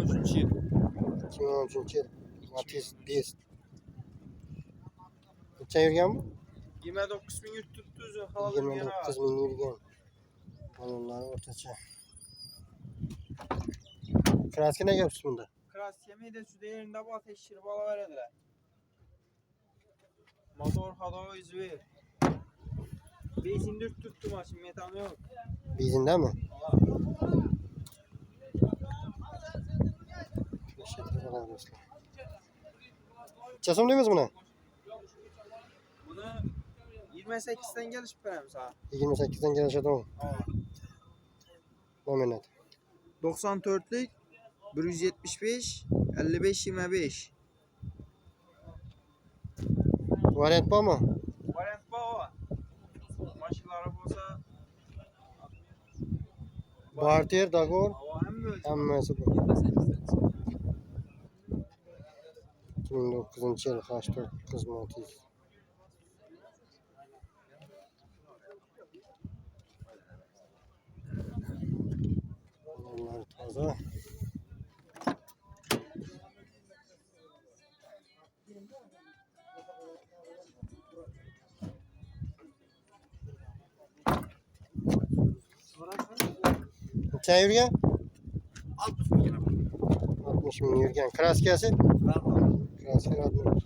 2013 yıl. 2013 yıl. Matiz 1. Neçe yürgen bu? 29 bin yurt tuttu. 29 bin yürgen. Balonları ortaça. Kraski ne yapıyorsun bunda? Kras yemeği de şu değerinde bu ateşleri bala verediler. Motor hava izvi. Bezin dürt tuttu maşın metanı yok. Bizinde mi? Çasım değil mi buna? Bunu 28'den gelişip vereyim sana. 28'den gelen adam. Nominat. 94'lük 175 55 25. Variant var mı? Variant bu o. Maşinları olsa Bartier, Dagor. hava hem böyle. Hammasi bu. 2009 yıl H4 kız Matiz. Bunlar taze. Neçe yürgen? 60 bin yürgen. Kraskası? Kraskası 60.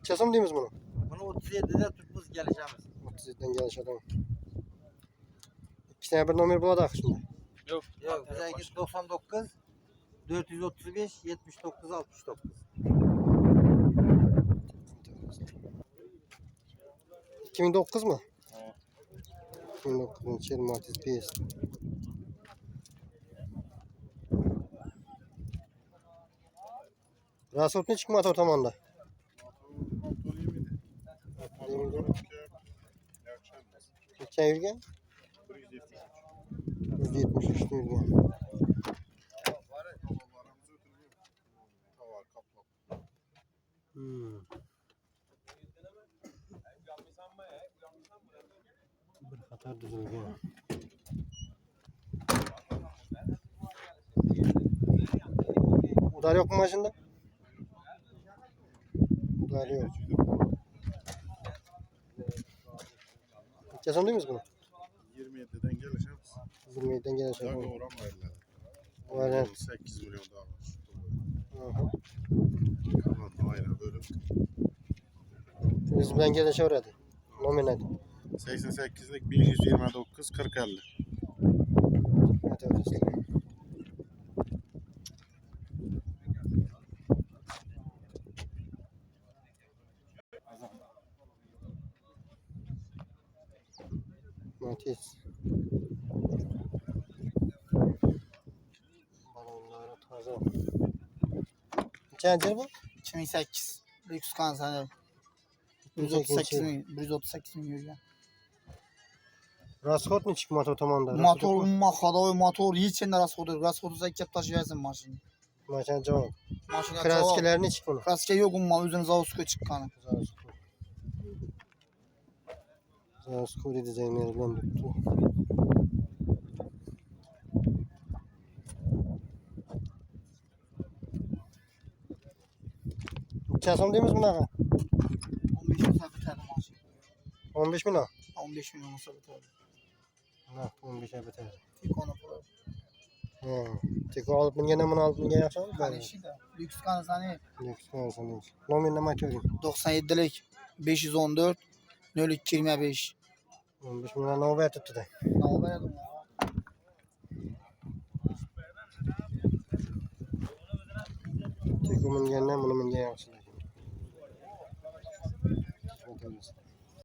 Çasım değil mi bunu? Bunu 37'de tutmuş geleceğimiz. 37'den geliş adam. 2 tane bir numara buladık şimdi. Yok. Yok bize git 99 435 79 69. 2009 mu? 2009 yıl Matiz 1. Rasot ne çıkmadı ortamanda? Kaç yürgen? 173 yürgen. Bir hatar düzülgen. Udar yok mu maşında? Udar yok. Kesem değil miyiz bunu? 27'den geleceğiz. 27'den gelen şey. Daha uğramayırlar. Aynen. 8 milyon daha var. Aha. Kalan aynen böyle. Bizden gelen şey orada. Nominal. 88'lik 1129 4050. Hadi öyleyse. Matiz. Balonları taze. Kaçıncı bu? 2008. Lüks kansanı. 138 138 bin euro. Rasot ne çıkmadı otomanda? Motor mahadavi motor hiç sende rashodu. Rashodu zakıp taşıyarsın maşını. Maşan cevap. Maşına Kraskiler ne çıkmadı? Kraske yok umma özün zavusko çıkkanı. Zavusko dizaynlarından tuttu. Çasam değil mi buna? 15 bin sabit maşını. 15 bin ha? 15 milyon sabit oldu. Ne 15'e biter. Tek onu para. Tek alıp bin gene bunu alıp bin gene yapsam Ben ben. işi de. Lüks kansanı. Lüks olsun. Nominle maç oynayayım. 97'lik 514 02 25. 15 milyon ne haber tuttu da. Ne haber edin ya? Tek onun gene bunu bin gene yapsın.